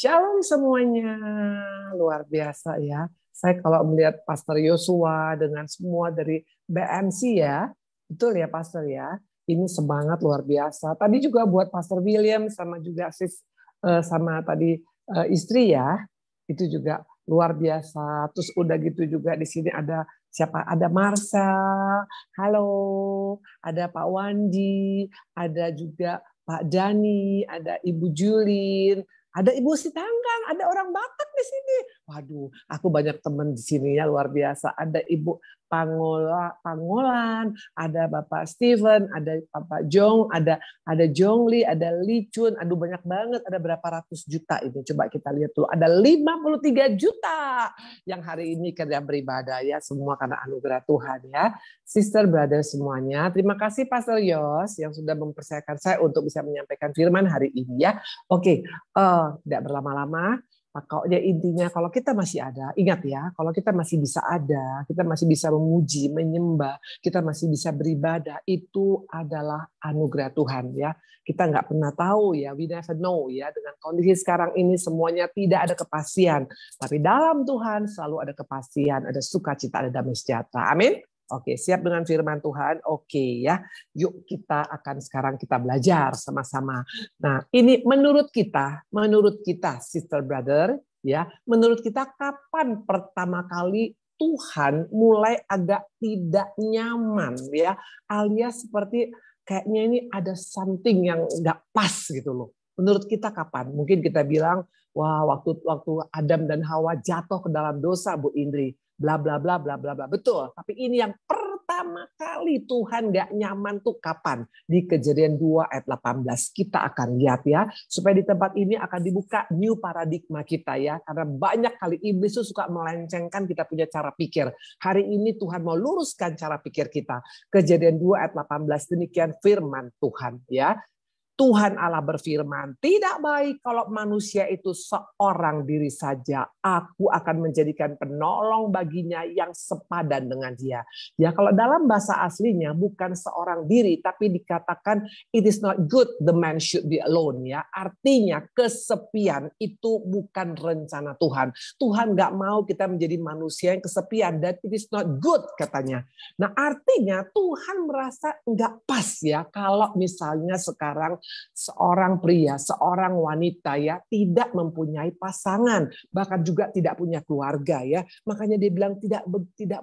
Shalom semuanya, luar biasa ya. Saya kalau melihat Pastor Yosua dengan semua dari BMC ya, betul ya Pastor ya. Ini semangat luar biasa. Tadi juga buat Pastor William sama juga sama tadi istri ya, itu juga luar biasa. Terus udah gitu juga di sini ada siapa? Ada Marcel, halo, ada Pak Wandi, ada juga Pak Dani, ada Ibu Julin, ada Ibu Sitanggang, ada orang Batak di sini. Waduh, aku banyak teman di sini ya luar biasa. Ada Ibu Pangolan, ada Bapak Steven, ada Bapak Jong, ada Jongli, ada Licun. Aduh banyak banget, ada berapa ratus juta ini. Coba kita lihat dulu. Ada 53 juta yang hari ini kerja beribadah ya, semua karena anugerah Tuhan ya. Sister, brother semuanya, terima kasih Pastor Yos yang sudah mempercayakan saya untuk bisa menyampaikan firman hari ini ya. Oke, tidak berlama-lama. Pokoknya intinya kalau kita masih ada, ingat ya, kalau kita masih bisa ada, kita masih bisa memuji, menyembah, kita masih bisa beribadah, itu adalah anugerah Tuhan ya. Kita nggak pernah tahu ya, we never know ya, dengan kondisi sekarang ini semuanya tidak ada kepastian. Tapi dalam Tuhan selalu ada kepastian, ada sukacita, ada damai sejahtera. Amin. Oke, siap dengan firman Tuhan? Oke ya, yuk kita akan sekarang kita belajar sama-sama. Nah, ini menurut kita, sister brother, ya, menurut kita kapan pertama kali Tuhan mulai agak tidak nyaman, ya, alias seperti kayaknya ini ada something yang nggak pas gitu loh. Menurut kita kapan? Mungkin kita bilang, wah waktu Adam dan Hawa jatuh ke dalam dosa, Bu Indri. Bla bla bla bla bla bla. Betul. Tapi ini yang pertama kali Tuhan gak nyaman tuh kapan? Di Kejadian 2 ayat 18. Kita akan lihat ya. Supaya di tempat ini akan dibuka new paradigma kita ya. Karena banyak kali iblis tuh suka melencengkan kita punya cara pikir. Hari ini Tuhan mau luruskan cara pikir kita. Kejadian 2 ayat 18. Demikian firman Tuhan ya. Tuhan Allah berfirman, tidak baik kalau manusia itu seorang diri saja. Aku akan menjadikan penolong baginya yang sepadan dengan dia. Ya, kalau dalam bahasa aslinya bukan seorang diri, tapi dikatakan it is not good the man should be alone. Ya, artinya kesepian itu bukan rencana Tuhan. Tuhan nggak mau kita menjadi manusia yang kesepian dan it is not good katanya. Nah, artinya Tuhan merasa nggak pas ya kalau misalnya sekarang seorang pria, seorang wanita ya tidak mempunyai pasangan, bahkan juga tidak punya keluarga ya. Makanya dia bilang tidak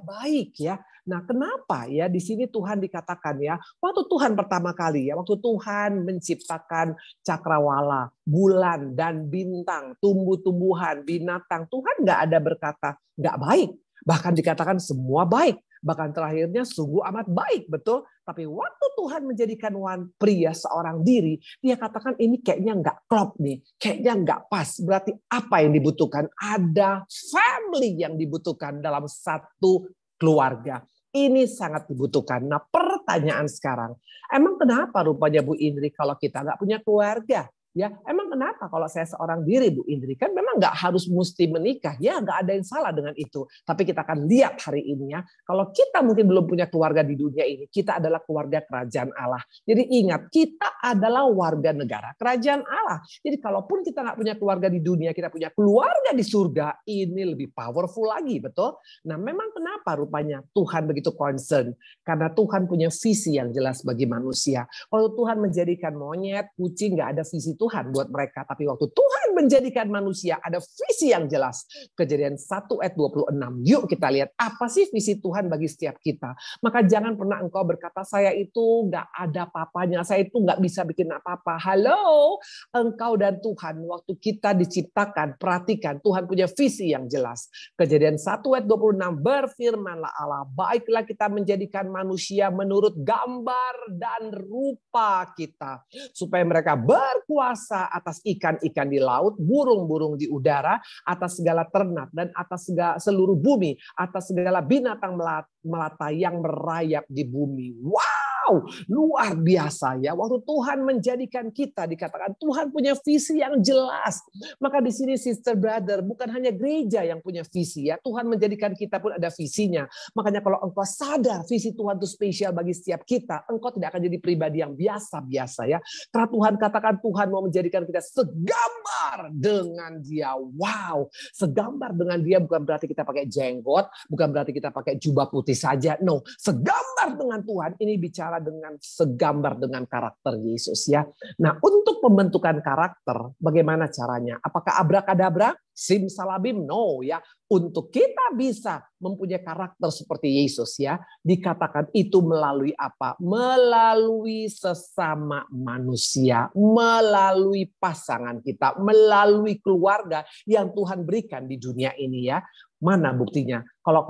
baik ya. Nah, kenapa ya di sini Tuhan dikatakan ya, waktu Tuhan pertama kali ya, waktu Tuhan menciptakan cakrawala, bulan dan bintang, tumbuh-tumbuhan, binatang, Tuhan nggak ada berkata nggak baik, bahkan dikatakan semua baik. Bahkan terakhirnya sungguh amat baik, betul. Tapi waktu Tuhan menjadikan pria seorang diri, dia katakan ini kayaknya nggak klop nih, kayaknya nggak pas. Berarti apa yang dibutuhkan? Ada family yang dibutuhkan dalam satu keluarga. Ini sangat dibutuhkan. Nah, pertanyaan sekarang, emang kenapa rupanya Bu Indri kalau kita nggak punya keluarga? Ya, emang kenapa kalau saya seorang diri Bu Indri? Kan memang nggak harus mesti menikah. Ya, nggak ada yang salah dengan itu. Tapi kita akan lihat hari ini ya. Kalau kita mungkin belum punya keluarga di dunia ini, kita adalah keluarga kerajaan Allah. Jadi ingat, kita adalah warga negara kerajaan Allah. Jadi kalaupun kita nggak punya keluarga di dunia, kita punya keluarga di surga, ini lebih powerful lagi, betul? Nah, memang kenapa rupanya Tuhan begitu concern? Karena Tuhan punya visi yang jelas bagi manusia. Waktu Tuhan menjadikan monyet, kucing, nggak ada visi Tuhan buat mereka. Tapi waktu Tuhan menjadikan manusia, ada visi yang jelas. Kejadian 1 ayat 26. Yuk kita lihat apa sih visi Tuhan bagi setiap kita. Maka jangan pernah engkau berkata, saya itu nggak ada apa-apanya, saya itu nggak bisa bikin apa-apa. Halo, engkau dan Tuhan waktu kita diciptakan, perhatikan Tuhan punya visi yang jelas. Kejadian 1 ayat 26, berfirmanlah Allah, baiklah kita menjadikan manusia menurut gambar dan rupa kita, supaya mereka berkuasa atas ikan-ikan di laut, burung-burung di udara, atas segala ternak dan atas segala seluruh bumi, atas segala binatang melata yang merayap di bumi. Wow, wow, luar biasa ya. Waktu Tuhan menjadikan kita, dikatakan Tuhan punya visi yang jelas. Maka di sini sister brother, bukan hanya gereja yang punya visi ya. Tuhan menjadikan kita pun ada visinya. Makanya kalau engkau sadar visi Tuhan itu spesial bagi setiap kita, engkau tidak akan jadi pribadi yang biasa-biasa ya. Karena Tuhan katakan Tuhan mau menjadikan kita segambar dengan Dia. Wow, segambar dengan Dia bukan berarti kita pakai jenggot, bukan berarti kita pakai jubah putih saja. No, segambar dengan Tuhan ini bicara dengan segambar dengan karakter Yesus ya. Nah, untuk pembentukan karakter bagaimana caranya? Apakah abrakadabra? Simsalabim? No ya. Untuk kita bisa mempunyai karakter seperti Yesus ya, dikatakan itu melalui apa? Melalui sesama manusia, melalui pasangan kita, melalui keluarga yang Tuhan berikan di dunia ini ya. Mana buktinya? Kalau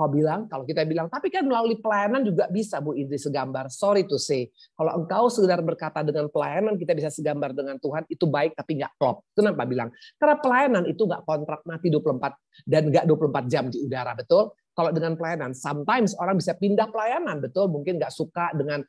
kita bilang, tapi kan melalui pelayanan juga bisa Bu Indri segambar. Sorry to say, kalau engkau sekedar berkata dengan pelayanan kita bisa segambar dengan Tuhan, itu baik tapi nggak klop. Kenapa bilang? Karena pelayanan itu nggak kontrak mati 24 dan nggak 24 jam di udara, betul? Kalau dengan pelayanan, sometimes orang bisa pindah pelayanan, betul? Mungkin nggak suka dengan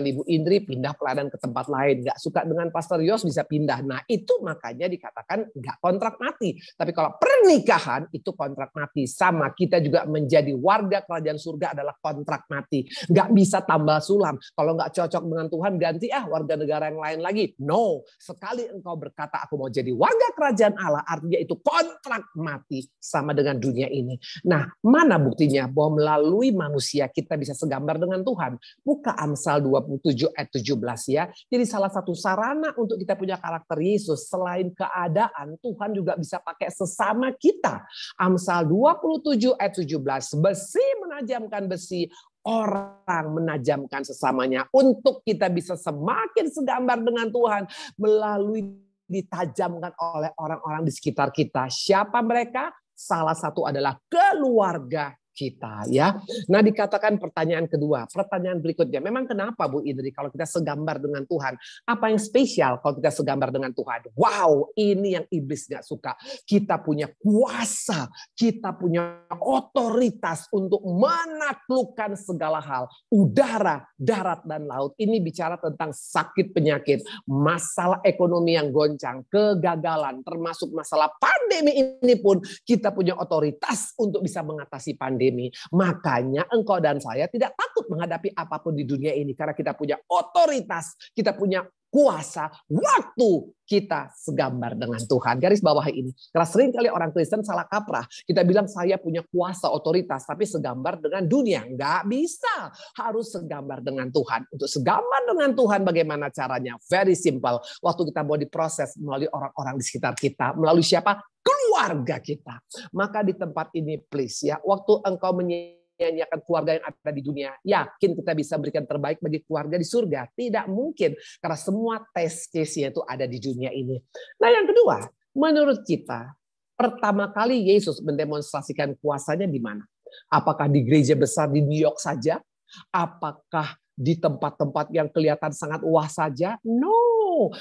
Ibu Indri, pindah pelayanan ke tempat lain. Nggak suka dengan Pastor Yos, bisa pindah. Nah itu makanya dikatakan nggak kontrak mati. Tapi kalau pernikahan itu kontrak mati. Sama kita juga menjadi warga kerajaan surga adalah kontrak mati. Nggak bisa tambal sulam. Kalau nggak cocok dengan Tuhan, ganti warga negara yang lain lagi. No, sekali engkau berkata aku mau jadi warga kerajaan Allah, artinya itu kontrak mati sama dengan dunia ini. Nah, mana buktinya bahwa melalui manusia kita bisa segambar dengan Tuhan? Buka Amsal 27 ayat 17 ya. Jadi salah satu sarana untuk kita punya karakter Yesus selain keadaan, Tuhan juga bisa pakai sesama kita. Amsal 27 ayat 17. Besi menajamkan besi, orang menajamkan sesamanya. Untuk kita bisa semakin segambar dengan Tuhan melalui ditajamkan oleh orang-orang di sekitar kita. Siapa mereka? Salah satu adalah keluarga kita ya. Nah, dikatakan pertanyaan kedua, pertanyaan berikutnya, memang kenapa Bu Indri kalau kita segambar dengan Tuhan? Apa yang spesial kalau kita segambar dengan Tuhan? Wow, ini yang iblis nggak suka. Kita punya kuasa, kita punya otoritas untuk menaklukkan segala hal. Udara, darat, dan laut. Ini bicara tentang sakit penyakit, masalah ekonomi yang goncang, kegagalan, termasuk masalah pandemi ini pun kita punya otoritas untuk bisa mengatasi pandemi. Makanya engkau dan saya tidak takut menghadapi apapun di dunia ini karena kita punya otoritas, kita punya kuasa waktu kita segambar dengan Tuhan. Garis bawah ini. Karena sering kali orang Kristen salah kaprah. Kita bilang saya punya kuasa otoritas tapi segambar dengan dunia. Enggak bisa. Harus segambar dengan Tuhan. Untuk segambar dengan Tuhan bagaimana caranya? Very simple. Waktu kita mau diproses melalui orang-orang di sekitar kita. Melalui siapa? Keluarga kita. Maka di tempat ini please ya, waktu engkau menyanyiakan keluarga yang ada di dunia, yakin kita bisa berikan terbaik bagi keluarga di surga? Tidak mungkin, karena semua test case-nya itu ada di dunia ini. Nah yang kedua, menurut kita, pertama kali Yesus mendemonstrasikan kuasanya di mana? Apakah di gereja besar di New York saja? Apakah di tempat-tempat yang kelihatan sangat wah saja? No.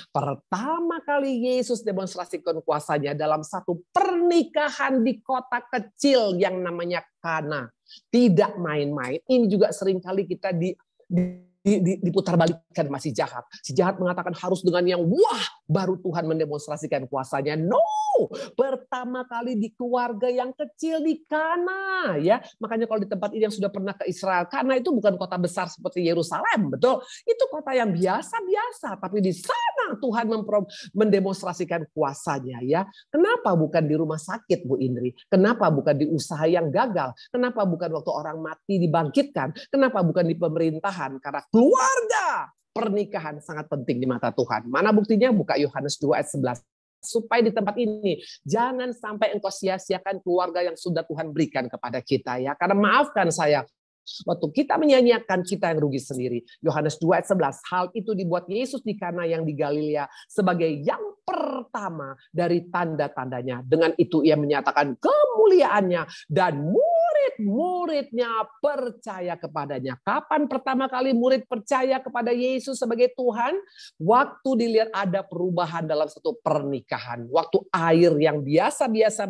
Pertama kali Yesus demonstrasikan kuasanya dalam satu pernikahan di kota kecil yang namanya Kana. Tidak main-main. Ini juga seringkali kita diputarbalikkan masih jahat. Si jahat mengatakan harus dengan yang wah baru Tuhan mendemonstrasikan kuasanya. No, pertama kali di keluarga yang kecil di Kana ya. Makanya kalau di tempat ini yang sudah pernah ke Israel, Kana itu bukan kota besar seperti Yerusalem, betul? Itu kota yang biasa-biasa, tapi di sana Tuhan mendemonstrasikan kuasanya ya. Kenapa bukan di rumah sakit Bu Indri? Kenapa bukan di usaha yang gagal? Kenapa bukan waktu orang mati dibangkitkan? Kenapa bukan di pemerintahan? Karena keluarga, pernikahan sangat penting di mata Tuhan. Mana buktinya? Buka Yohanes 2 ayat 11. Supaya di tempat ini jangan sampai engkau sia-siakan keluarga yang sudah Tuhan berikan kepada kita ya. Karena maafkan saya, waktu kita menyanyiakan kita yang rugi sendiri. Yohanes 2 ayat 11. Hal itu dibuat Yesus di Kana yang di Galilea sebagai yang pertama dari tanda-tandanya. Dengan itu ia menyatakan kemuliaannya dan murid-muridnya percaya kepadanya. Kapan pertama kali murid percaya kepada Yesus sebagai Tuhan? Waktu dilihat ada perubahan dalam satu pernikahan. Waktu air yang biasa-biasa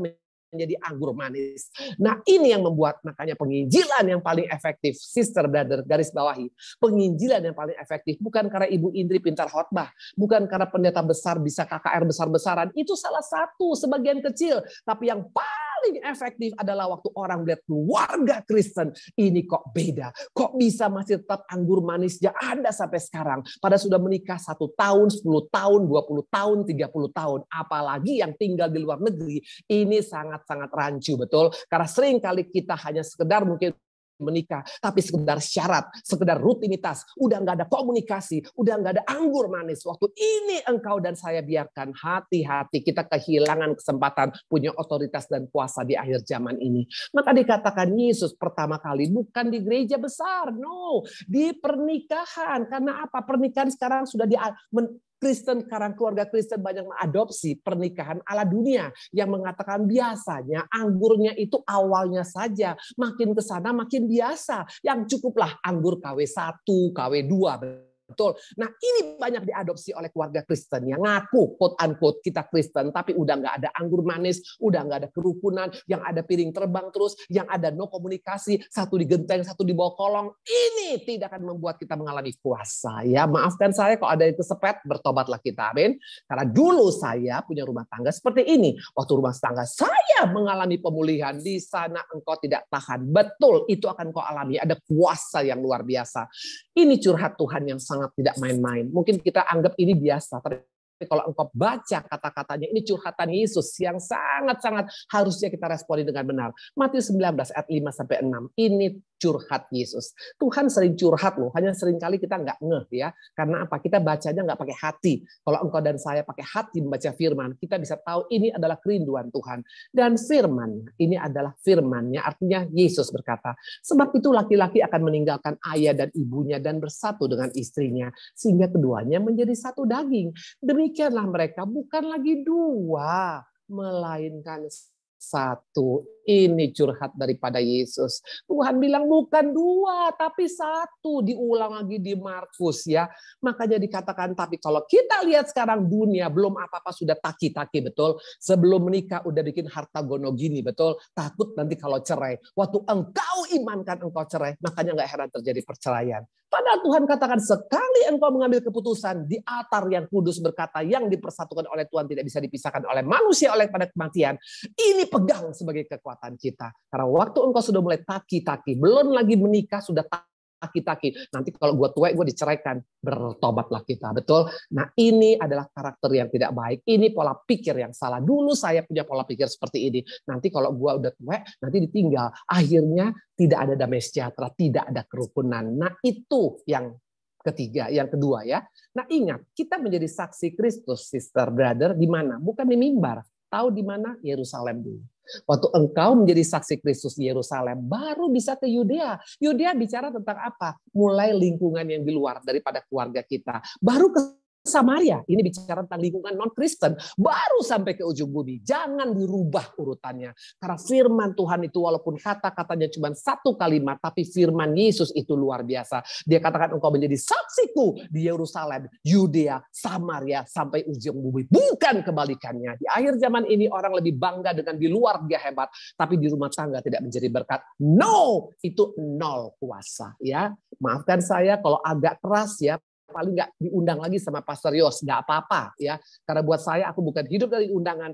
menjadi anggur manis. Nah, ini yang membuat makanya penginjilan yang paling efektif, sister brother, garis bawahi. Penginjilan yang paling efektif bukan karena Ibu Indri pintar khotbah, bukan karena pendeta besar bisa KKR besar-besaran. Itu salah satu sebagian kecil, tapi yang paling efektif adalah waktu orang melihat keluarga Kristen. Ini kok beda, kok bisa masih tetap anggur manisnya ada sampai sekarang. Pada sudah menikah 1 tahun, 10 tahun, 20 tahun, 30 tahun. Apalagi yang tinggal di luar negeri. Ini sangat-sangat rancu, betul? Karena sering kali kita hanya sekedar mungkin menikah, tapi sekedar syarat, sekedar rutinitas, udah nggak ada komunikasi, udah nggak ada anggur manis. Waktu ini engkau dan saya biarkan, hati-hati, kita kehilangan kesempatan punya otoritas dan kuasa di akhir zaman ini. Maka dikatakan Yesus pertama kali bukan di gereja besar, no, di pernikahan. Karena apa? Pernikahan sekarang sudah Kristen, sekarang keluarga Kristen banyak mengadopsi pernikahan ala dunia yang mengatakan biasanya anggurnya itu awalnya saja, makin ke sana makin biasa. Yang cukuplah anggur KW1, KW2. Betul. Nah, ini banyak diadopsi oleh keluarga Kristen yang ngaku quote unquote kita Kristen, tapi udah nggak ada anggur manis, udah nggak ada kerukunan, yang ada piring terbang terus, yang ada no komunikasi, satu digenteng, satu dibawa kolong. Ini tidak akan membuat kita mengalami kuasa. Ya, maafkan saya kalau ada yang kesepet, bertobatlah kita, amin. Karena dulu saya punya rumah tangga seperti ini. Waktu rumah tangga saya mengalami pemulihan, di sana engkau tidak tahan. Betul, itu akan kau alami. Ada kuasa yang luar biasa. Ini curhat Tuhan yang sangat tidak main-main. Mungkin kita anggap ini biasa, tapi kalau engkau baca kata-katanya, ini curhatan Yesus yang sangat-sangat harusnya kita responi dengan benar. Matius 19 ayat 5-6. Ini curhat Yesus. Tuhan sering curhat loh, hanya sering kali kita nggak ngeh ya. Karena apa? Kita bacanya nggak pakai hati. Kalau engkau dan saya pakai hati membaca firman, kita bisa tahu ini adalah kerinduan Tuhan. Dan firman, ini adalah firman-Nya, artinya Yesus berkata, sebab itu laki-laki akan meninggalkan ayah dan ibunya dan bersatu dengan istrinya, sehingga keduanya menjadi satu daging. Demikianlah mereka bukan lagi dua, melainkan satu. Ini curhat daripada Yesus. Tuhan bilang bukan dua, tapi satu. Diulang lagi di Markus ya. Makanya dikatakan, tapi kalau kita lihat sekarang dunia, belum apa-apa sudah taki-taki, betul. Sebelum menikah udah bikin harta gono gini, betul. Takut nanti kalau cerai. Waktu engkau imankan engkau cerai, makanya nggak heran terjadi perceraian. Padahal Tuhan katakan sekali engkau mengambil keputusan di altar yang kudus berkata yang dipersatukan oleh Tuhan tidak bisa dipisahkan oleh manusia oleh pada kematian. Ini pegang sebagai kekuatan kita. Karena waktu engkau sudah mulai taki-taki, belum lagi menikah sudah taki-taki. Nanti kalau gue tuai gue diceraikan, bertobatlah kita, betul? Nah, ini adalah karakter yang tidak baik. Ini pola pikir yang salah. Dulu saya punya pola pikir seperti ini. Nanti kalau gue udah tuai, nanti ditinggal. Akhirnya tidak ada damai sejahtera, tidak ada kerukunan. Nah, itu yang ketiga, yang kedua ya. Nah, ingat, kita menjadi saksi Kristus, sister, brother, di mana? Bukan di mimbar. Tahu di mana? Yerusalem dulu. Waktu engkau menjadi saksi Kristus di Yerusalem, baru bisa ke Yudea. Yudea bicara tentang apa? Mulai lingkungan yang di luar daripada keluarga kita. Baru ke Samaria, ini bicara tentang lingkungan non-Kristen, baru sampai ke ujung bumi. Jangan dirubah urutannya. Karena firman Tuhan itu walaupun kata-katanya cuma satu kalimat, tapi firman Yesus itu luar biasa. Dia katakan engkau menjadi saksiku di Yerusalem, Yudea, Samaria, sampai ujung bumi. Bukan kebalikannya. Di akhir zaman ini orang lebih bangga dengan di luar dia hebat, tapi di rumah tangga tidak menjadi berkat. No, itu nol kuasa. Ya, maafkan saya kalau agak keras ya. Paling nggak diundang lagi sama Pastor Yos, nggak apa-apa ya. Karena buat saya aku bukan hidup dari undangan,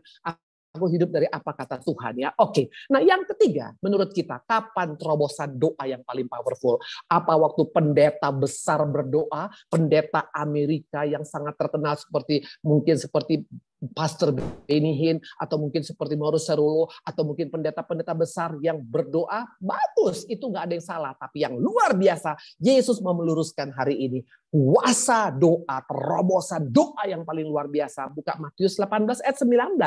aku hidup dari apa kata Tuhan ya. Oke. Nah, yang ketiga, menurut kita kapan terobosan doa yang paling powerful? Apa waktu pendeta besar berdoa, pendeta Amerika yang sangat terkenal seperti Pastor Benny Hinn, atau mungkin seperti Maurus Cerullo, atau mungkin pendeta-pendeta besar yang berdoa, bagus, itu nggak ada yang salah. Tapi yang luar biasa, Yesus mau meluruskan hari ini. Kuasa doa, terobosan doa yang paling luar biasa. Buka Matius 18 ayat 19.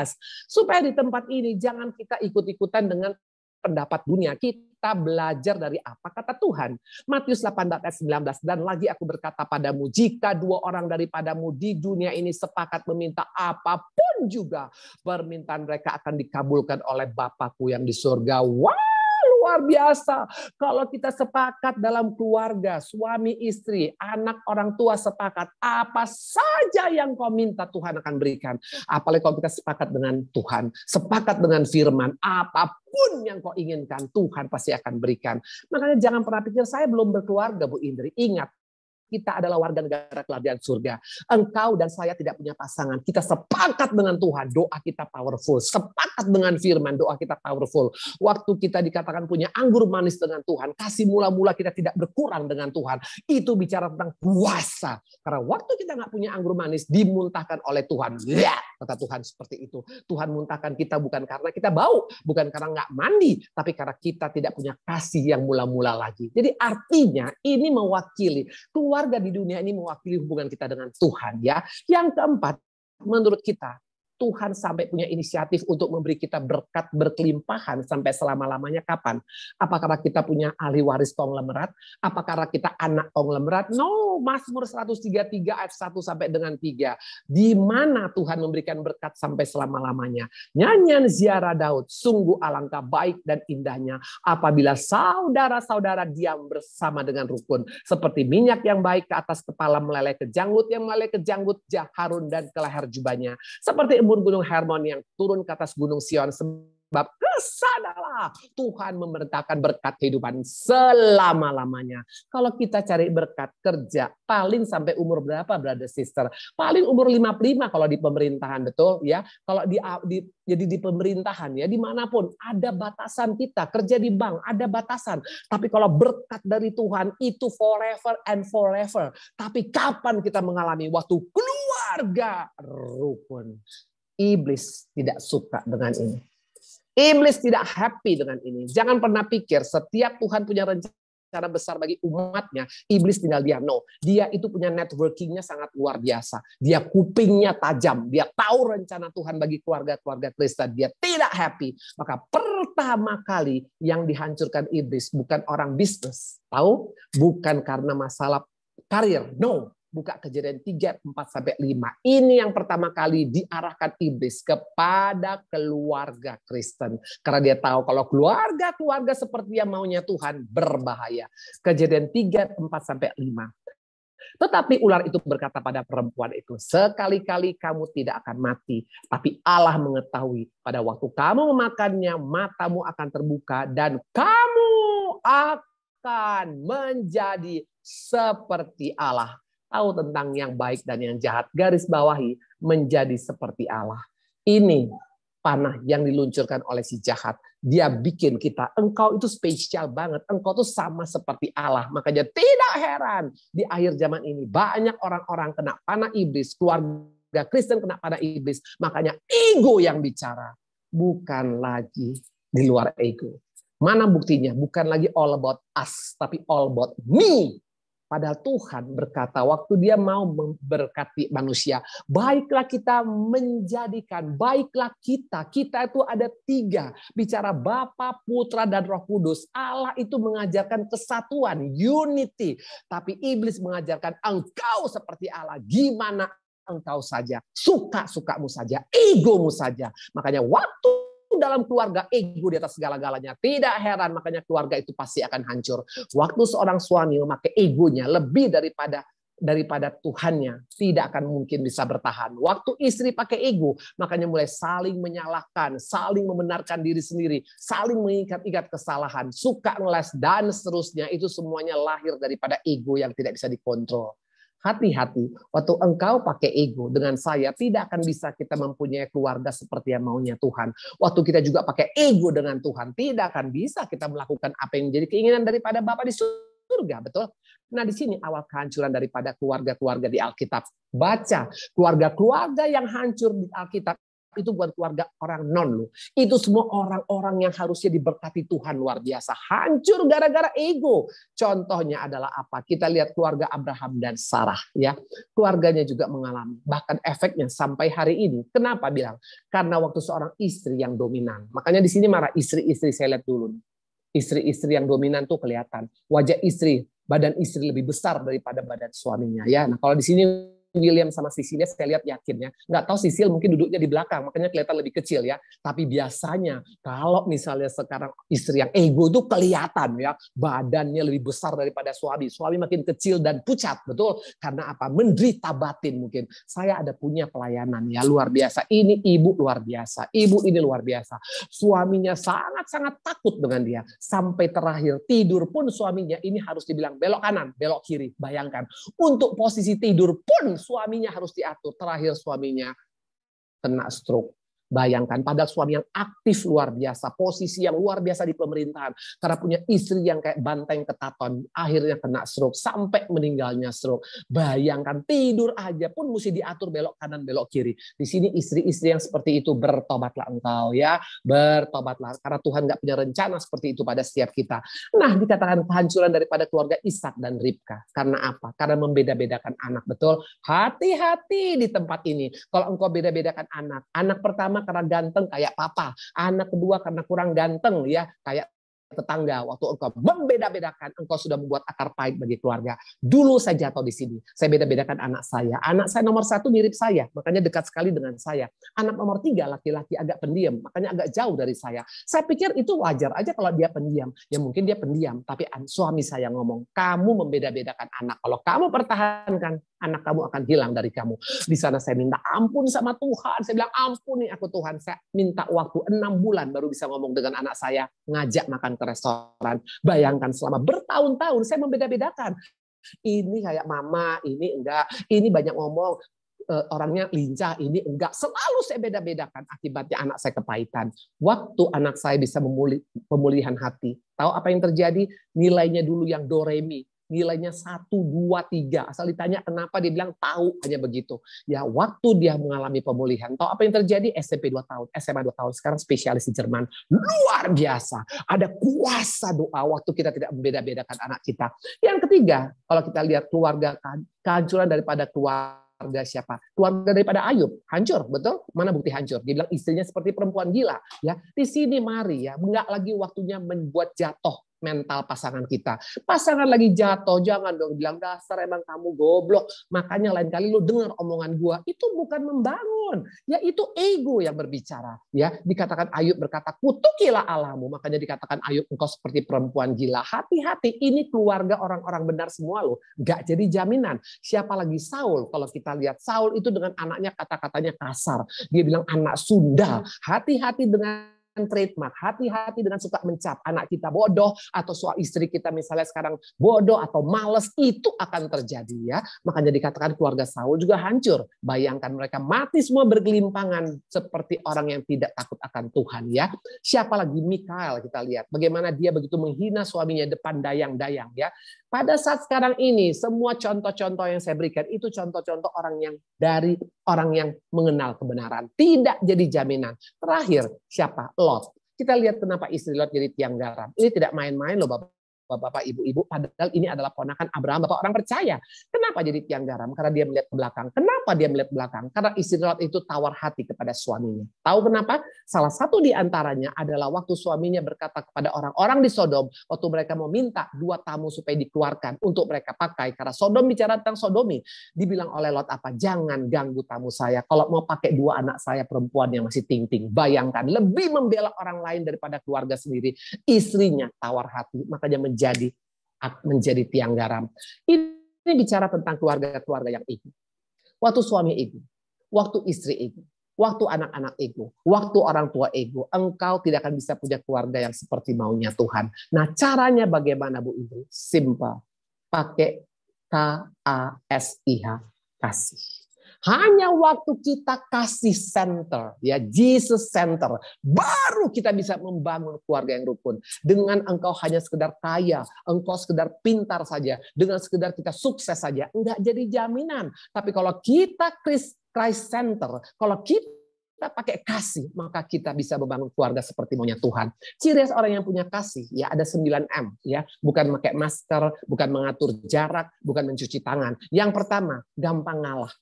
Supaya di tempat ini jangan kita ikut-ikutan dengan pendapat dunia. Kita belajar dari apa kata Tuhan. Matius 18 ayat 19. Dan lagi aku berkata padamu, jika dua orang daripadamu di dunia ini sepakat meminta apapun juga, permintaan mereka akan dikabulkan oleh Bapakku yang di surga. Wow, luar biasa. Kalau kita sepakat dalam keluarga, suami istri, anak orang tua sepakat, apa saja yang kau minta Tuhan akan berikan. Apalagi kalau kita sepakat dengan Tuhan, sepakat dengan firman, apapun yang kau inginkan Tuhan pasti akan berikan. Makanya jangan pernah pikir saya belum berkeluarga, Bu Indri. Ingat, kita adalah warga negara kerajaan surga. Engkau dan saya tidak punya pasangan. Kita sepakat dengan Tuhan, doa kita powerful. Sepakat dengan firman, doa kita powerful. Waktu kita dikatakan punya anggur manis dengan Tuhan, kasih mula-mula kita tidak berkurang dengan Tuhan. Itu bicara tentang puasa. Karena waktu kita nggak punya anggur manis, dimuntahkan oleh Tuhan. Ya, kata Tuhan seperti itu. Tuhan muntahkan kita bukan karena kita bau, bukan karena nggak mandi, tapi karena kita tidak punya kasih yang mula-mula lagi. Jadi artinya ini mewakili keluarga di dunia ini, mewakili hubungan kita dengan Tuhan, ya. Yang keempat, menurut kita Tuhan sampai punya inisiatif untuk memberi kita berkat berkelimpahan sampai selama-lamanya kapan? Apakah kita punya ahli waris konglomerat? Apakah kita anak konglomerat? No, Mazmur 133 ayat 1 sampai dengan 3. Di mana Tuhan memberikan berkat sampai selama-lamanya? Nyanyian ziarah Daud, sungguh alangkah baik dan indahnya apabila saudara-saudara diam bersama dengan rukun. Seperti minyak yang baik ke atas kepala meleleh ke janggut, yang meleleh ke janggut Harun dan ke leher jubahnya. Seperti embun gunung Hermon yang turun ke atas gunung Sion, sebab kesanalah Tuhan memerintahkan berkat kehidupan selama-lamanya. Kalau kita cari berkat kerja, paling sampai umur berapa, brother sister? Paling umur 55 kalau di pemerintahan, betul ya. Kalau jadi di pemerintahan ya, dimanapun ada batasan kita. Kerja di bank ada batasan. Tapi kalau berkat dari Tuhan itu forever and forever. Tapi kapan kita mengalami waktu keluarga rukun? Iblis tidak suka dengan ini. Iblis tidak happy dengan ini. Jangan pernah pikir setiap Tuhan punya rencana besar bagi umatnya, iblis tinggal diam. No, dia itu punya networkingnya sangat luar biasa. Dia kupingnya tajam. Dia tahu rencana Tuhan bagi keluarga-keluarga Kristen. Dia tidak happy. Maka pertama kali yang dihancurkan iblis bukan orang bisnis. Tahu? Bukan karena masalah karir. No. Buka Kejadian 3, 4-5. Ini yang pertama kali diarahkan iblis kepada keluarga Kristen. Karena dia tahu kalau keluarga seperti yang maunya Tuhan berbahaya. Kejadian 3, 4-5. Tetapi ular itu berkata pada perempuan itu, sekali-kali kamu tidak akan mati. Tapi Allah mengetahui pada waktu kamu memakannya, matamu akan terbuka dan kamu akan menjadi seperti Allah. Tahu tentang yang baik dan yang jahat, garis bawahi menjadi seperti Allah. Ini panah yang diluncurkan oleh si jahat. Dia bikin kita, engkau itu spesial banget, engkau tuh sama seperti Allah. Makanya tidak heran di akhir zaman ini banyak orang-orang kena panah iblis, keluarga Kristen kena panah iblis. Makanya ego yang bicara, bukan lagi di luar ego. Mana buktinya? Bukan lagi all about us, tapi all about me. Padahal Tuhan berkata waktu dia mau memberkati manusia, baiklah kita menjadikan, baiklah kita itu ada 3. Bicara Bapa, Putra, dan Roh Kudus. Allah itu mengajarkan kesatuan, unity. Tapi iblis mengajarkan engkau seperti Allah. Gimana engkau saja, suka-sukamu saja, egomu saja. Makanya waktu dalam keluarga ego di atas segala-galanya. Tidak heran makanya keluarga itu pasti akan hancur. Waktu seorang suami memakai egonya lebih daripada Tuhannya, tidak akan mungkin bisa bertahan. Waktu istri pakai ego, makanya mulai saling menyalahkan, saling membenarkan diri sendiri, saling mengikat-ikat kesalahan, suka ngeles dan seterusnya. Itu semuanya lahir daripada ego yang tidak bisa dikontrol. Hati-hati, waktu engkau pakai ego dengan saya, tidak akan bisa kita mempunyai keluarga seperti yang maunya Tuhan. Waktu kita juga pakai ego dengan Tuhan, tidak akan bisa kita melakukan apa yang menjadi keinginan daripada Bapa di surga, betul? Nah, di sini awal kehancuran daripada keluarga-keluarga di Alkitab. Baca, keluarga-keluarga yang hancur di Alkitab itu bukan keluarga orang non loh. Itu semua orang-orang yang harusnya diberkati Tuhan luar biasa. Hancur gara-gara ego. Contohnya adalah apa? Kita lihat keluarga Abraham dan Sarah ya. Keluarganya juga mengalami. Bahkan efeknya sampai hari ini. Kenapa bilang? Karena waktu seorang istri yang dominan. Makanya di sini marah istri-istri, saya lihat dulu. Istri-istri yang dominan tuh kelihatan. Wajah istri, badan istri lebih besar daripada badan suaminya ya. Nah, kalau di sini William sama Cecilia saya lihat yakin ya. Nggak tahu Sisil mungkin duduknya di belakang, makanya kelihatan lebih kecil ya. Tapi biasanya kalau misalnya sekarang istri yang ego itu kelihatan ya, badannya lebih besar daripada suami. Suami makin kecil dan pucat, betul? Karena apa? Menderita batin mungkin. Saya ada punya pelayanan ya, luar biasa. Ini ibu luar biasa. Ibu ini luar biasa. Suaminya sangat-sangat takut dengan dia. Sampai terakhir tidur pun suaminya ini harus dibilang belok kanan, belok kiri. Bayangkan. Untuk posisi tidur pun suaminya harus diatur. Terakhir suaminya kena stroke. Bayangkan, padahal suami yang aktif luar biasa, posisi yang luar biasa di pemerintahan, karena punya istri yang kayak banteng ketaton, akhirnya kena stroke, sampai meninggalnya stroke. Bayangkan, tidur aja pun mesti diatur belok kanan, belok kiri. Di sini istri-istri yang seperti itu, bertobatlah engkau ya, bertobatlah, karena Tuhan nggak punya rencana seperti itu pada setiap kita. Nah, dikatakan kehancuran daripada keluarga Ishak dan Ribka. Karena apa? Karena membeda-bedakan anak, betul? Hati-hati di tempat ini. Kalau engkau beda-bedakan anak pertama karena ganteng kayak papa, anak kedua karena kurang ganteng ya kayak tetangga. Waktu engkau membeda-bedakan, engkau sudah membuat akar pahit bagi keluarga. Dulu saya jatuh di sini. Saya beda-bedakan anak saya. Anak saya nomor 1 mirip saya, makanya dekat sekali dengan saya. Anak nomor 3 laki-laki agak pendiam, makanya agak jauh dari saya. Saya pikir itu wajar aja kalau dia pendiam. Ya mungkin dia pendiam, tapi suami saya ngomong, kamu membeda-bedakan anak. Kalau kamu pertahankan, anak kamu akan hilang dari kamu. Di sana saya minta ampun sama Tuhan. Saya bilang, ampuni aku Tuhan. Saya minta waktu 6 bulan baru bisa ngomong dengan anak saya, ngajak makan ke restoran. Bayangkan selama bertahun-tahun saya membeda-bedakan. Ini kayak mama, ini enggak. Ini banyak ngomong, orangnya lincah, ini enggak. Selalu saya beda-bedakan. Akibatnya anak saya kepahitan. Waktu anak saya bisa pemulihan hati, tahu apa yang terjadi? Nilainya dulu yang do re mi, nilainya 1, 2, 3. Asal ditanya kenapa, dia bilang tahu, hanya begitu. Ya, waktu dia mengalami pemulihan, tahu apa yang terjadi? SMP 2 tahun, SMA 2 tahun, sekarang spesialis di Jerman. Luar biasa. Ada kuasa doa waktu kita tidak membeda-bedakan anak kita. Yang ketiga, kalau kita lihat keluarga, kehancuran daripada keluarga siapa? Keluarga daripada Ayub, hancur, betul? Mana bukti hancur? Dia bilang istrinya seperti perempuan gila. Ya, di sini mari ya, enggak lagi waktunya membuat jatuh mental pasangan kita. Pasangan lagi jatuh, jangan dong bilang dasar emang kamu goblok. Makanya lain kali lu dengar omongan gua, itu bukan membangun. Ya itu ego yang berbicara. Ya, dikatakan Ayub berkata, kutukilah Allahmu. Makanya dikatakan Ayub engkau seperti perempuan gila. Hati-hati, ini keluarga orang-orang benar semua loh. Enggak jadi jaminan. Siapa lagi Saul? Kalau kita lihat Saul itu dengan anaknya kata-katanya kasar. Dia bilang anak sundal. Hati-hati dengan trademark, hati-hati dengan suka mencap anak kita bodoh atau suami istri kita misalnya sekarang bodoh atau males, itu akan terjadi ya. Makanya dikatakan keluarga Saul juga hancur. Bayangkan mereka mati semua bergelimpangan seperti orang yang tidak takut akan Tuhan ya. Siapa lagi? Mikael, kita lihat bagaimana dia begitu menghina suaminya depan dayang-dayang ya. Pada saat sekarang ini semua contoh-contoh yang saya berikan itu contoh-contoh orang yang dari orang yang mengenal kebenaran, tidak jadi jaminan. Terakhir siapa? Lot. Kita lihat kenapa istri Lot jadi tiang garam. Ini tidak main-main loh Bapak, Ibu-ibu, padahal ini adalah ponakan Abraham, Bapak orang percaya. Kenapa jadi tiang garam? Karena dia melihat ke belakang. Kenapa dia melihat ke belakang? Karena istri Lot itu tawar hati kepada suaminya. Tahu kenapa? Salah satu di antaranya adalah waktu suaminya berkata kepada orang-orang di Sodom, waktu mereka mau minta 2 tamu supaya dikeluarkan untuk mereka pakai, karena Sodom bicara tentang sodomi. Dibilang oleh Lot apa? Jangan ganggu tamu saya. Kalau mau pakai 2 anak saya perempuan yang masih ting-ting. Bayangkan, lebih membela orang lain daripada keluarga sendiri. Istrinya tawar hati, makanya menjadi tiang garam. Ini bicara tentang keluarga-keluarga yang ego. Waktu suami ego, waktu istri ego, waktu anak-anak ego, waktu orang tua ego, engkau tidak akan bisa punya keluarga yang seperti maunya Tuhan. Nah, caranya bagaimana Bu Ibu? Simple. Pakai KASIH, kasih. Hanya waktu kita kasih center, ya Jesus center, baru kita bisa membangun keluarga yang rukun. Dengan engkau hanya sekedar kaya, engkau sekedar pintar saja, dengan sekedar kita sukses saja, enggak jadi jaminan. Tapi kalau kita Christ center, kalau kita pakai kasih, maka kita bisa membangun keluarga seperti maunya Tuhan. Ciri khas orang yang punya kasih, ya ada 9M, ya bukan pakai masker, bukan mengatur jarak, bukan mencuci tangan. Yang pertama, gampang ngalah.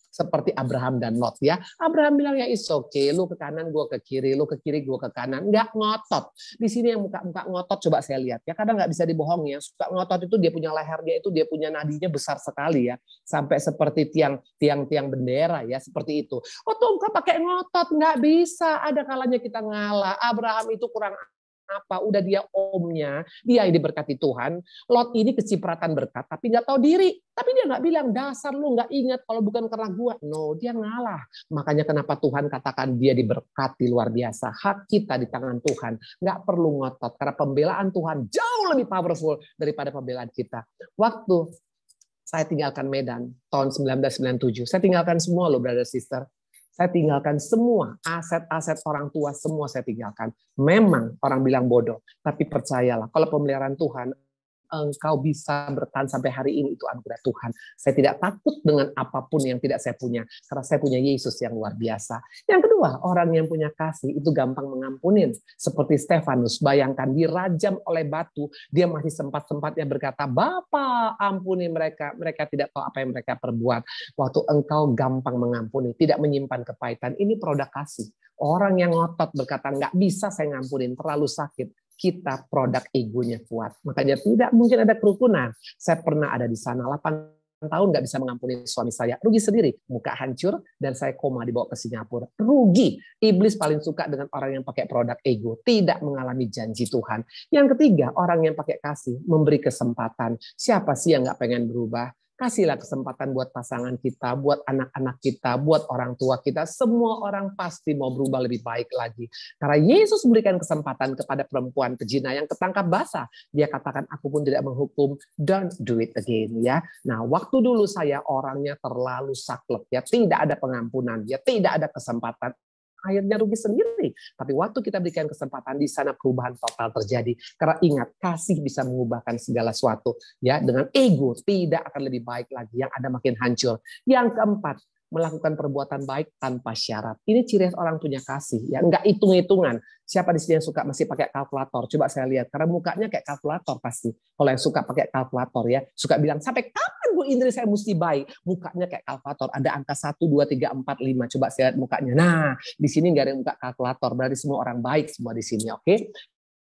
Seperti Abraham dan Lot ya. Abraham bilang ya it's okay, lu ke kanan, gue ke kiri, lu ke kiri, gue ke kanan. Nggak ngotot. Di sini yang muka-muka ngotot coba saya lihat ya. Kadang nggak bisa dibohongi ya. Suka ngotot itu dia punya lehernya itu dia punya nadinya besar sekali ya. Sampai seperti tiang bendera ya seperti itu. Oh tuh engkau pakai ngotot nggak bisa. Ada kalanya kita ngalah. Abraham itu kurang apa? Udah dia omnya, dia yang diberkati Tuhan. Lot ini kecipratan berkat, tapi nggak tahu diri. Tapi dia nggak bilang dasar lu nggak ingat kalau bukan karena gua. No, dia ngalah. Makanya kenapa Tuhan katakan dia diberkati luar biasa. Hak kita di tangan Tuhan, nggak perlu ngotot karena pembelaan Tuhan jauh lebih powerful daripada pembelaan kita. Waktu saya tinggalkan Medan tahun 1997, saya tinggalkan semua loh brother sister. Saya tinggalkan semua aset-aset orang tua, semua saya tinggalkan. Memang orang bilang bodoh, tapi percayalah, kalau pemeliharaan Tuhan, engkau bisa bertahan sampai hari ini, itu anugerah Tuhan. Saya tidak takut dengan apapun yang tidak saya punya, karena saya punya Yesus yang luar biasa. Yang kedua, orang yang punya kasih itu gampang mengampunin. Seperti Stefanus, bayangkan dirajam oleh batu, dia masih sempat-sempatnya berkata, Bapa ampuni mereka, mereka tidak tahu apa yang mereka perbuat. Waktu engkau gampang mengampuni, tidak menyimpan kepahitan, ini produk kasih. Orang yang ngotot berkata, nggak bisa saya ngampunin, terlalu sakit. Kita produk egonya kuat. Makanya tidak mungkin ada kerukunan. Saya pernah ada di sana 8 tahun nggak bisa mengampuni suami saya. Rugi sendiri. Muka hancur dan saya koma dibawa ke Singapura. Rugi. Iblis paling suka dengan orang yang pakai produk ego. Tidak mengalami janji Tuhan. Yang ketiga, orang yang pakai kasih. Memberi kesempatan. Siapa sih yang nggak pengen berubah? Kasihlah kesempatan buat pasangan kita, buat anak-anak kita, buat orang tua kita. Semua orang pasti mau berubah lebih baik lagi. Karena Yesus memberikan kesempatan kepada perempuan pezina yang ketangkap basah. Dia katakan, aku pun tidak menghukum, don't do it again. Ya. Nah, waktu dulu saya orangnya terlalu saklek. Ya. Tidak ada pengampunan, ya. Tidak ada kesempatan. Akhirnya rugi sendiri. Tapi waktu kita berikan kesempatan, di sana perubahan total terjadi. Karena ingat, kasih bisa mengubahkan segala sesuatu. Ya, dengan ego tidak akan lebih baik lagi. Yang ada makin hancur. Yang keempat, melakukan perbuatan baik tanpa syarat. Ini ciri orang punya kasih. Ya, enggak hitung-hitungan. Siapa di sini yang suka masih pakai kalkulator? Coba saya lihat. Karena mukanya kayak kalkulator pasti. Kalau yang suka pakai kalkulator ya, suka bilang, sampai kapan Bu Indri saya mesti baik? Mukanya kayak kalkulator. Ada angka 1, 2, 3, 4, 5. Coba saya lihat mukanya. Nah, di sini nggak ada yang muka kalkulator. Berarti semua orang baik semua di sini. Oke?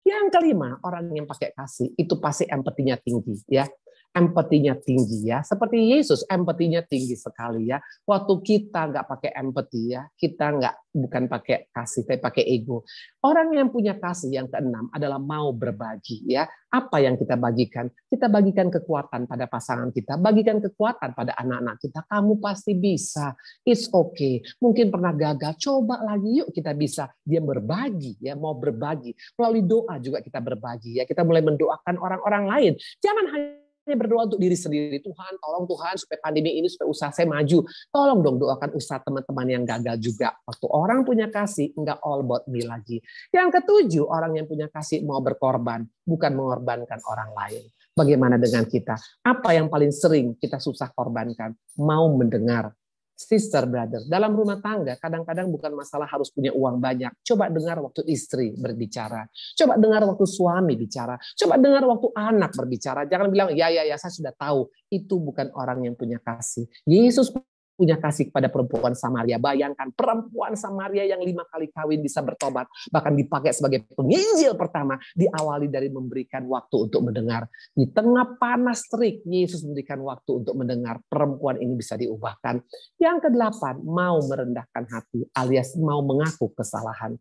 Yang kelima, orang yang pakai kasih itu pasti empatinya tinggi ya. Empatinya tinggi ya. Seperti Yesus, empatinya tinggi sekali ya. Waktu kita nggak pakai empati ya, kita bukan pakai kasih, tapi pakai ego. Orang yang punya kasih yang keenam adalah mau berbagi ya. Apa yang kita bagikan? Kita bagikan kekuatan pada pasangan kita, bagikan kekuatan pada anak-anak kita. Kamu pasti bisa. It's okay. Mungkin pernah gagal, coba lagi yuk kita bisa. Dia berbagi ya, mau berbagi. Melalui doa juga kita berbagi ya. Kita mulai mendoakan orang-orang lain. Jangan hanya berdoa untuk diri sendiri. Tuhan, tolong Tuhan supaya pandemi ini, supaya usaha saya maju. Tolong dong doakan usaha teman-teman yang gagal juga. Waktu orang punya kasih, enggak all about me lagi. Yang ketujuh, orang yang punya kasih mau berkorban, bukan mengorbankan orang lain. Bagaimana dengan kita? Apa yang paling sering kita susah korbankan? Mau mendengar. Sister, brother, dalam rumah tangga kadang-kadang bukan masalah harus punya uang banyak. Coba dengar waktu istri berbicara. Coba dengar waktu suami bicara. Coba dengar waktu anak berbicara. Jangan bilang, ya, saya sudah tahu. Itu bukan orang yang punya kasih. Yesus punya kasih kepada perempuan Samaria. Bayangkan perempuan Samaria yang 5 kali kawin bisa bertobat. Bahkan dipakai sebagai penginjil pertama. Diawali dari memberikan waktu untuk mendengar. Di tengah panas terik, Yesus memberikan waktu untuk mendengar. Perempuan ini bisa diubahkan. Yang kedelapan, mau merendahkan hati alias mau mengaku kesalahan.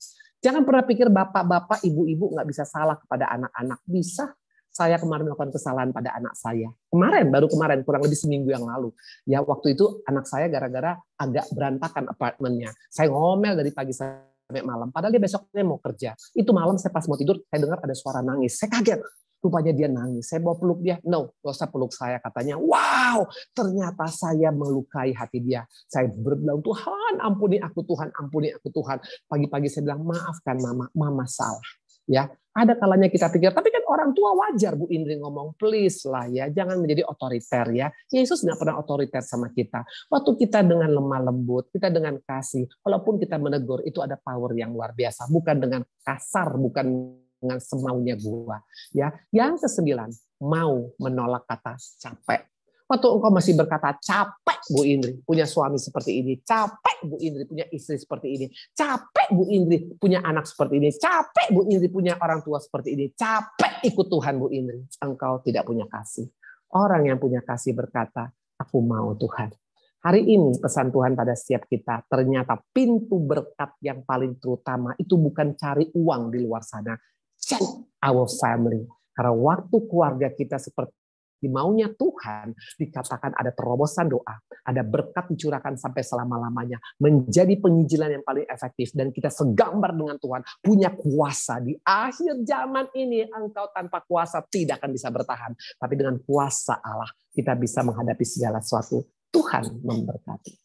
Jangan pernah pikir bapak-bapak, ibu-ibu nggak bisa salah kepada anak-anak. Bisa. Saya kemarin melakukan kesalahan pada anak saya. Baru kemarin, kurang lebih seminggu yang lalu. Ya, waktu itu anak saya gara-gara agak berantakan apartemennya. Saya ngomel dari pagi sampai malam. Padahal dia besoknya mau kerja. Itu malam saya pas mau tidur, saya dengar ada suara nangis. Saya kaget. Rupanya dia nangis. Saya mau peluk dia. No, gak usah peluk saya. Katanya, wow, ternyata saya melukai hati dia. Saya berbilang, Tuhan, ampuni aku Tuhan, ampuni aku Tuhan. Pagi-pagi saya bilang, maafkan mama salah. Ya, ada kalanya kita pikir, tapi kan orang tua wajar Bu Indri ngomong, please lah ya, jangan menjadi otoriter ya. Yesus nggak pernah otoriter sama kita. Waktu kita dengan lemah lembut, kita dengan kasih, walaupun kita menegur, itu ada power yang luar biasa. Bukan dengan kasar, bukan dengan semaunya gua. Ya, yang kesembilan, mau menolak kata capek. Waktu engkau masih berkata, capek Bu Indri punya suami seperti ini, capek Bu Indri punya istri seperti ini, capek Bu Indri punya anak seperti ini, capek Bu Indri punya orang tua seperti ini, capek ikut Tuhan Bu Indri. Engkau tidak punya kasih. Orang yang punya kasih berkata, aku mau Tuhan. Hari ini pesan Tuhan pada setiap kita, ternyata pintu berkat yang paling terutama itu bukan cari uang di luar sana. Check our family. Karena waktu keluarga kita seperti maunya Tuhan, dikatakan ada terobosan doa, ada berkat dicurahkan sampai selama-lamanya, menjadi penginjilan yang paling efektif, dan kita segambar dengan Tuhan, punya kuasa. Di akhir zaman ini, engkau tanpa kuasa tidak akan bisa bertahan, tapi dengan kuasa Allah, kita bisa menghadapi segala sesuatu. Tuhan memberkati.